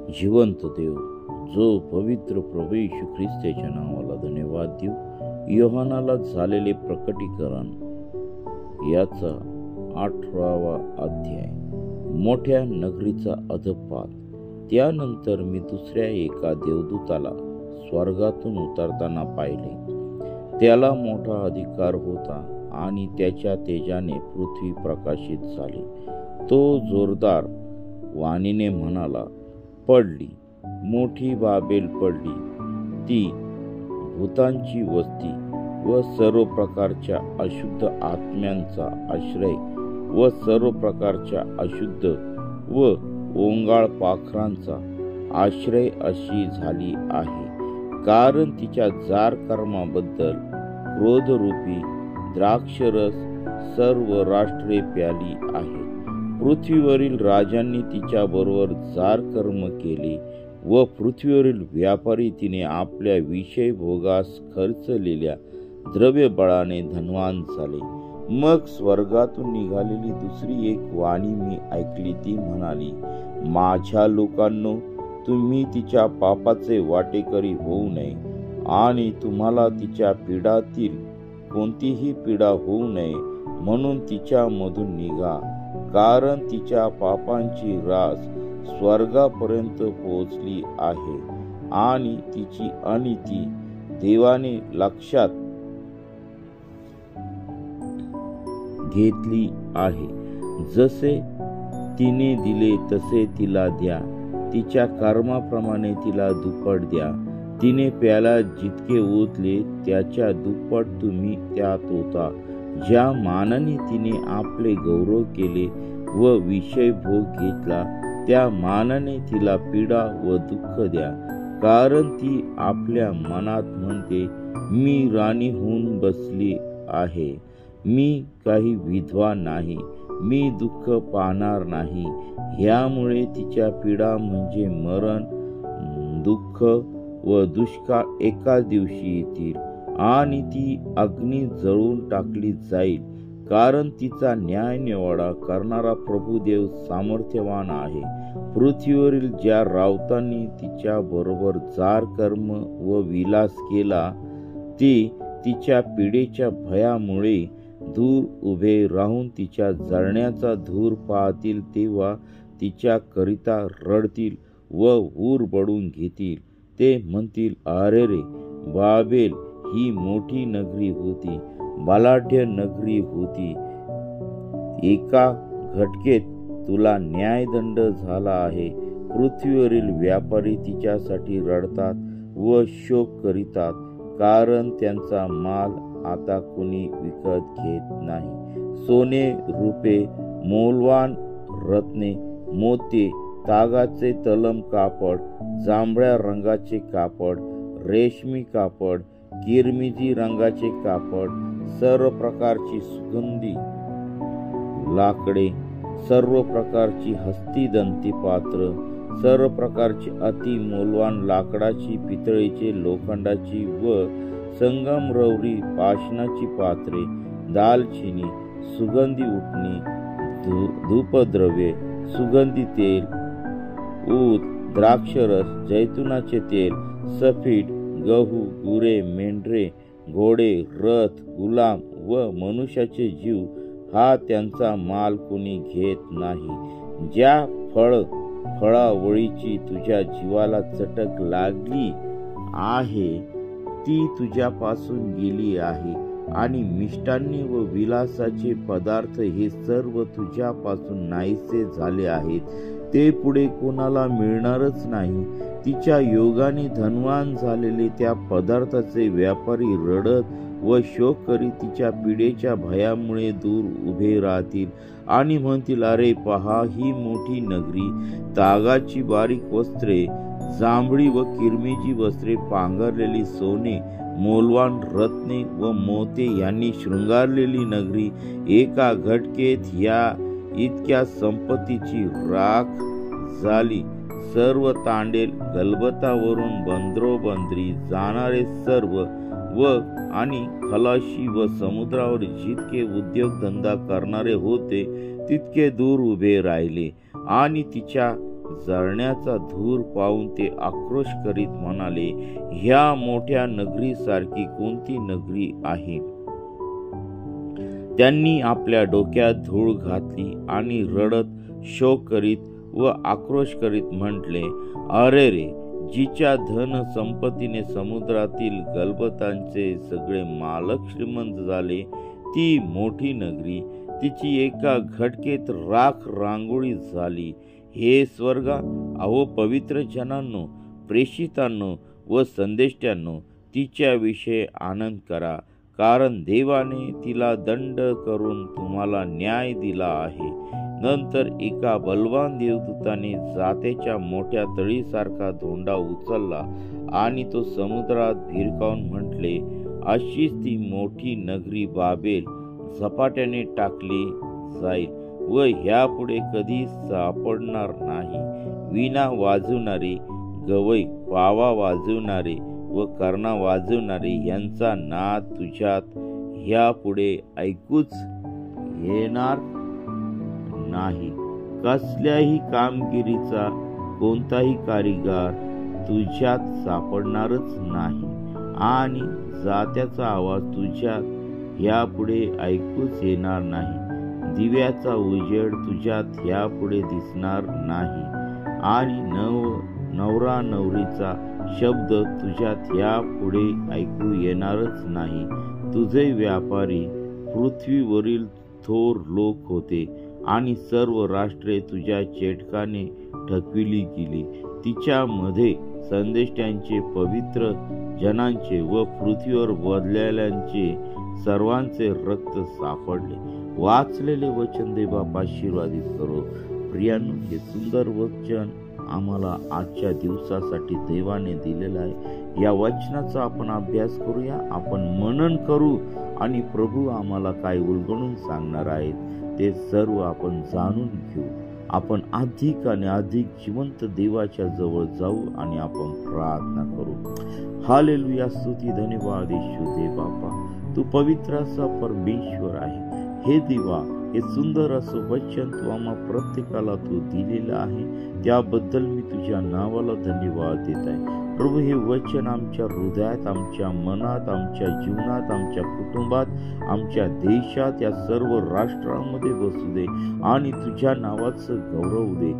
जिवंत देव, जो पवित्र प्रभू येशू ख्रिस्ताच्या नावाला धन्यवाद देऊ. योहानाला झालेले प्रकटीकरण याचा 18वा अध्याय. मोठ्या नगरीचा अधपात. त्यानंतर मी दुसऱ्या एका देवदूताला स्वर्गातून उतरताना पाहिले. त्याला मोठा अधिकार होता आणि त्याच्या तेजाने पृथ्वी प्रकाशित झाली. तो जोरदार वाणीने म्हणाला, पडली, मोठी बाबेल पडली, ती भूतांची वस्ती व सर्व प्रकारच्या अशुद्ध आत्म्यांचा आश्रय व सर्व प्रकारच्या अशुद्ध व ओंगाळ पाखरांचा आश्रय अशी झाली आहे. कारण तिच्या जार कर्माबद्दल क्रोधरूपी द्राक्षरस सर्व राष्ट्रे प्याली आहे. पृथ्वीवरील राजांनी तिच्या बरोबर जार कर्म केले व पृथ्वीवरील व्यापारी तिने आपल्या विषय भोगास खर्चलेल्या द्रव्यबळाने धनवान झाले. मग स्वर्गातून निघालेली दुसरी एक वाणी मी ऐकली. ती म्हणाली, माझ्या लोकांनो, तुम्ही तिच्या पापाचे वाटेकरी होऊ नये आणि तुम्हाला तिच्या पीडातील कोणतीही पीडा होऊ नये म्हणून तिच्यामधून निघा. कारण तिच्या पापांची रास स्वर्गापर्यंत पोहोचली आहे आणि तिची अनिती देवाने लक्षात घेतली आहे. जसे तिने दिले तसे तिला द्या, तिच्या कर्माप्रमाणे तिला दुप्पट द्या. तिने प्याला जितके ओतले त्याच्या दुप्पट तुम्ही त्यात ओता. ज्या मानाने तिने आपले गौरव केले व विषय भोग घेतला त्या मानाने तिला पीडा व दुःख द्या. कारण ती आपल्या मनात म्हणते, मी राणी होऊन बसली आहे, मी काही विधवा नाही, मी दुःख पाहणार नाही. ह्यामुळे तिच्या पीडा म्हणजे मरण, दुःख व दुष्काळ एकाच दिवशी येतील आणि ती अग्नी जळून टाकली जाईल. कारण तिचा न्याय निवाडा करणारा प्रभुदेव सामर्थ्यवान आहे. पृथ्वीवरील ज्या रावतांनी तिच्या बरोबर जार कर्म व विलास केला ते तिच्या पीडेच्या भयामुळे दूर उभे राहून तिच्या जळण्याचा धूर पाहतील तेव्हा तिच्या करिता रडतील व ऊर बडून घेतील. ते म्हणतील, अरे रे, बाबेल ही मोठी नगरी होती, बलाढ्य नगरी होती, एका घटकेत तुला न्यायदंड झाला आहे. पृथ्वीवरील व्यापारी तिच्यासाठी रडतात व शोक करीतात, कारण त्यांचा माल आता कोणी विकत घेत नाही. सोने, रुपे, मौल्यवान रत्ने, मोती, तागाचे तलम कापड, जांभळ्या रंगाचे कापड, रेशमी कापड, किरमिजी रंगाचे कापड, सर्व प्रकारची सुगंधी लाकडे, सर्व प्रकारची हस्तिदंती पात्र, सर्व प्रकारची अति मौल्यवान लाकडाची, पितळेची, लोखंडाची व संगमरवरी पाषाणाची पात्रे, दालचिनी, सुगंधी उटणी, धूपद्रव्ये, सुगंधी तेल, ऊद, द्राक्षरस, जैतुनाचे तेल, सफीड, गहू, गुरे, मेंढरे, घोडे, रथ, गुलाम व मनुष्याचे जीव हा त्यांचा माल कोणी घेत नाही. ज्या फळावळीची तुझ्या जीवाला चटक लागली आहे ती तुझ्यापासून गेली आहे आणि मिष्टान्ने व विलासाचे पदार्थ हे सर्व तुझ्यापासून नाहीसे झाले आहेत. ते पुढे कोणाला मिळणारच नाही. तिच्या योगाने धनवान झालेले त्या पदार्थाचे व्यापारी रडत व शोक करीत तिच्या पीडेच्या भयामुळे दूर उभे राहतील आणि म्हणतील, अरे पहा, ही मोठी नगरी तागाची बारीक वस्त्रे, जांभळी व किरमिजी वस्त्रे, पांघरलेली सोने, मौल्यवान रत्ने व मोते यांनी शृंगारलेली नगरी, एका घटकेत या इतक्या संपत्तीची राख झाली. सर्व तांडेल गलबतावरून बंदरोबंदरी जाणारे सर्व व आणि खलाशी व समुद्रावर जितके उद्योगधंदा करणारे होते तितके दूर उभे राहिले आणि तिच्या जळण्याचा धूर पाहून ते आक्रोश करीत म्हणाले, ह्या मोठ्या नगरीसारखी कोणती नगरी आहे? त्यांनी आपल्या डोक्यात धूळ घातली आणि रडत शोक करीत व आक्रोश करीत म्हटले, अरे रे, जिच्या धन संपत्तीने समुद्रातील गलबतांचे सगळे मालक श्रीमंत झाले, ती मोठी नगरी तिची एका घटकेत राख रांगोळी झाली. हे स्वर्गा, अहो पवित्र जनांनो, प्रेषितांनो व संदेष्ट्यांनो, तिच्याविषयी आनंद करा, कारण देवाने तिला दंड करून तुम्हाला न्याय दिला आहे. नंतर एका बलवान देवदूताने जात्याच्या मोठ्या तळीसारखा धोंडा उचलला आणि तो समुद्रात भिरकावून म्हटले, अशीच ती मोठी नगरी बाबेल झपाट्याने टाकली जाईल व ह्यापुढे कधी सापडणार नाही. वीणा वाजवणारे, गवई, पावा वाजवणारे व कर्णा वाजवणारे यांचा नाद तुझ्यात ह्यापुढे ऐकूच येणार नाही. कसल्याही कामगिरीचा कोणताही कारीगर तुझ्यात सापडणारच नाही आणि जात्याचा आवाज तुझ्यात ह्यापुढे ऐकूच येणार नाही. दिव्याचा उजेड तुझ्यात ह्यापुढे दिसणार नाही आणि नवरा नवरीचा शब्द तुझ्यात ह्यापुढे ऐकू येणारच नाही. तुझे व्यापारी पृथ्वीवरील थोर लोक होते आणि सर्व राष्ट्रे तुझ्या चेटकाने ठकविली गेली. तिच्यामध्ये संदेष्ट्यांचे, पवित्र जनांचे व पृथ्वीवर बदलेल्यांचे सर्वांचे रक्त सापडले. वाचलेले वचन देवबाप आशीर्वादित करो. प्रियांनो, हे सुंदर वचन आम्हाला आजच्या दिवसासाठी देवाने दिलेलं आहे. या वचनाचा आपण अभ्यास करूया, आपण मनन करू आणि प्रभू आम्हाला काय उलगडून सांगणार आहेत ते सर्व आपण जाणून घेऊ. आपण अधिक आणि अधिक जिवंत देवाच्या जवळ जाऊ आणि आपण प्रार्थना करू. हालेलुया, स्तुती, धन्यवाद येशू देवबापा, तू पवित्र असा परमेश्वर आहे. हे देवा, हे सुंदर असं वचन तू आम्हा प्रत्येकाला तू दिलेलं आहे, त्याबद्दल मी तुझ्या नावाला धन्यवाद देत आहे. प्रभू, हे वचन आमच्या हृदयात, आमच्या मनात, आमच्या जीवनात, आमच्या कुटुंबात, आमच्या देशात, या सर्व राष्ट्रांमध्ये बसू दे आणि तुझ्या नावाचं गौरव दे.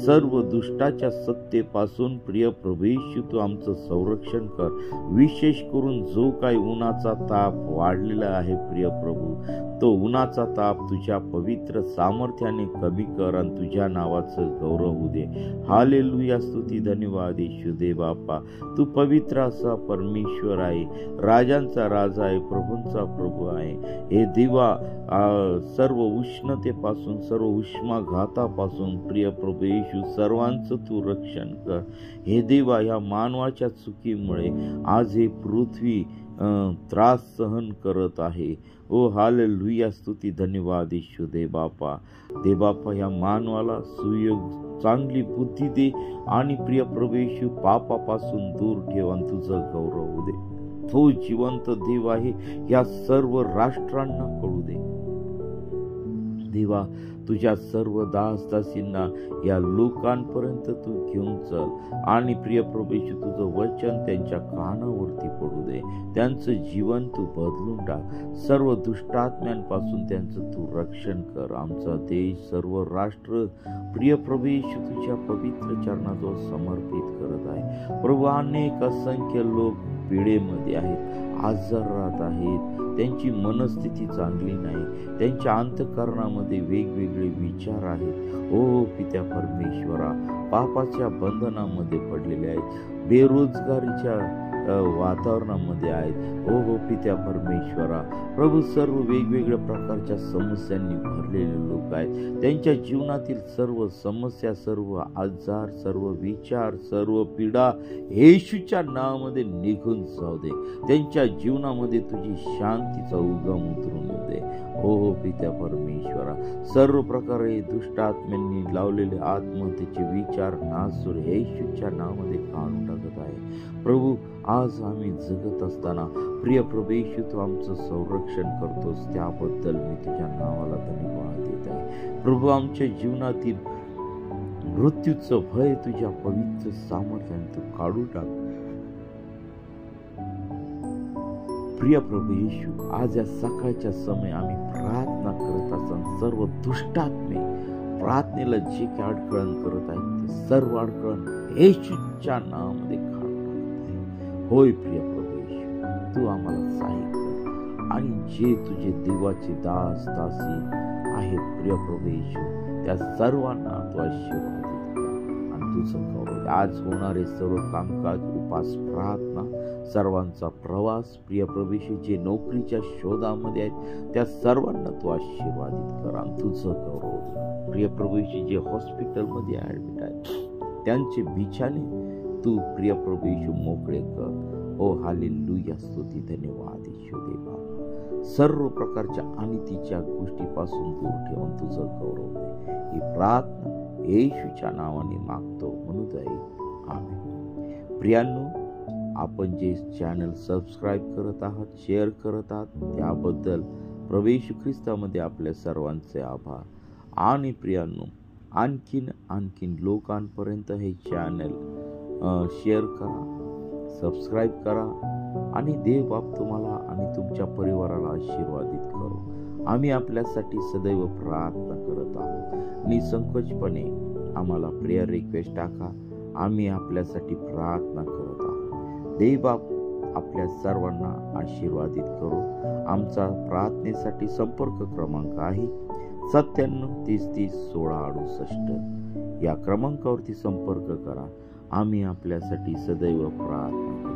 सर्व दुष्टाच्या सत्तेपासून प्रिय प्रभू येशू तू आमचं संरक्षण कर. विशेष करून जो काही उन्हाचा ताप वाढलेला आहे प्रिय प्रभू, तो उन्हाचा ताप तुझ्या पवित्र सामर्थ्याने कमी कर आणि तुझ्या नावाचं गौरव होऊ दे. हालेलुया, स्तुती, धन्यवाद येशू देवबापा, तू पवित्र असा परमेश्वर आहे, राजांचा राजा आहे, प्रभूंचा प्रभू आहे. हे देवा, सर्व उष्णतेपासून, सर्व उष्माघातापासून प्रिय प्रभू येशू सर्वांचं तू रक्षण कर. हे देवा, या मानवाच्या चुकीमुळे आज हे पृथ्वी त्रास सहन करत आहे. ओ हालेलुया, स्तुती, धन्यवाद येशू देवबापा. देवबापा, या मानवाला सुयोग, चांगली बुद्धी दे आणि प्रिय प्रभू येशू पापापासून दूर ठेव आणि तुझं गौरव होऊ दे. तो जिवंत देव आहे, या सर्व राष्ट्रांना कळू दे. देवा, तुझ्या सर्व दासदासींना या लोकांपर्यंत तू घेऊन चल आणि प्रिय प्रभू येशू तुझं वचन त्यांच्या कानावरती पडू दे. त्यांचं जीवन तू बदलून टाक. सर्व दुष्टात्म्यांपासून त्यांचं तू रक्षण कर. आमचा देश, सर्व राष्ट्र प्रिय प्रभू येशू तुझ्या पवित्र चरणाजवळ समर्पित करत आहे. प्रभू, अनेक असंख्य लोक पिढेमध्ये आहेत, आजारात आहेत, त्यांची मनस्थिती चांगली नाही, त्यांच्या अंतःकरणामध्ये वेगवेगळे विचार आहेत. ओ पित्या परमेश्वरा, पापाच्या बंधनामध्ये पडलेले आहेत, बेरोजगारीच्या वातावरणामध्ये आहेत. ओ पित्या परमेश्वरा, प्रभू, सर्व वेगवेगळ्या प्रकारच्या समस्यांनी भरलेले लोक आहेत. त्यांच्या जीवनातील सर्व समस्या, सर्व आजार, सर्व विचार, सर्व पीडा येशूच्या नावामध्ये निघून जाऊ दे. त्यांच्या जीवनामध्ये तुझी शांतीचा उगम उतरून येऊ दे. ओ पित्या परमेश्वरा, सर्व प्रकारे दुष्टात्म्यांनी लावलेले आत्महत्येचे विचार नासूर येशूच्या नावामध्ये काढून टाकत आहे. प्रभू, आज आम्ही जगत असताना प्रिय प्रभू येशू तू आमचं संरक्षण करतोस, त्याबद्दल मी तुझ्या नावाला धन्यवाद देत आहे. प्रभू, आमच्या जीवनातील मृत्यूचं भय तुझ्या पवित्र सामर्थ्याने तू काढून टाक. प्रिय प्रभू येशू, आज या सकाळच्या समय आम्ही प्रार्थना करत असताना सर्व दुष्टात्मे प्रार्थनेला जे काही अडखळण करत आहेत ते सर्व अडखळण येशूच्या नावामध्ये काढून टाकत आहे. होय प्रिय प्रभू येशू, तू आम्हाला सहाय्य कर आणि जे तुझे देवाचे दास दासी आहेत प्रिय प्रभू येशू, त्या सर्वांना तू आशीर्वादित कर आणि तुझं गौरव. आज होणारे सर्व कामकाज, उपास, प्रार्थना, सर्वांचा प्रवास प्रिय प्रभू येशू, जे नोकरीच्या शोधामध्ये आहेत त्या सर्वांना तू आशीर्वादित कर आणि तुझं गौरव. प्रिय प्रभू येशू, जे हॉस्पिटलमध्ये ऍडमिट आहेत त्यांचे बिछाने तू प्रिय प्रभू येशू मोकळे कर. ओ हालेलुया, स्तुती, धन्यवाद येशू देवा. सर्व प्रकारच्या अनितीच्या गोष्टीपासून दूर ठेवून तुझं गौरव दे. ही प्रार्थना येशूच्या नावाने मागतो म्हणून आहे, आमेन. प्रियांनो, आपण जे चॅनल सबस्क्राईब करत आहात, शेअर करत आहात त्याबद्दल प्रभू येशू ख्रिस्तामध्ये आपल्या सर्वांचे आभार. आणि प्रियांनो, आणखीन लोकांपर्यंत हे चॅनल शेअर करा, सबस्क्राईब करा आणि देव बाप तुम्हाला आणि तुमच्या परिवाराला आशीर्वादित करो. आम्ही आपल्यासाठी सदैव प्रार्थना करत आहोत. निसंकोचपणे आम्हाला प्रेयर रिक्वेस्ट टाका, आम्ही आपल्यासाठी प्रार्थना करत आहोत. देव बाप आपल्या सर्वांना आशीर्वादित करो. आमचा प्रार्थनेसाठी संपर्क क्रमांक आहे 9730301668. या क्रमांकावरती संपर्क करा. आम्ही आपल्यासाठी सदैव प्रार्थना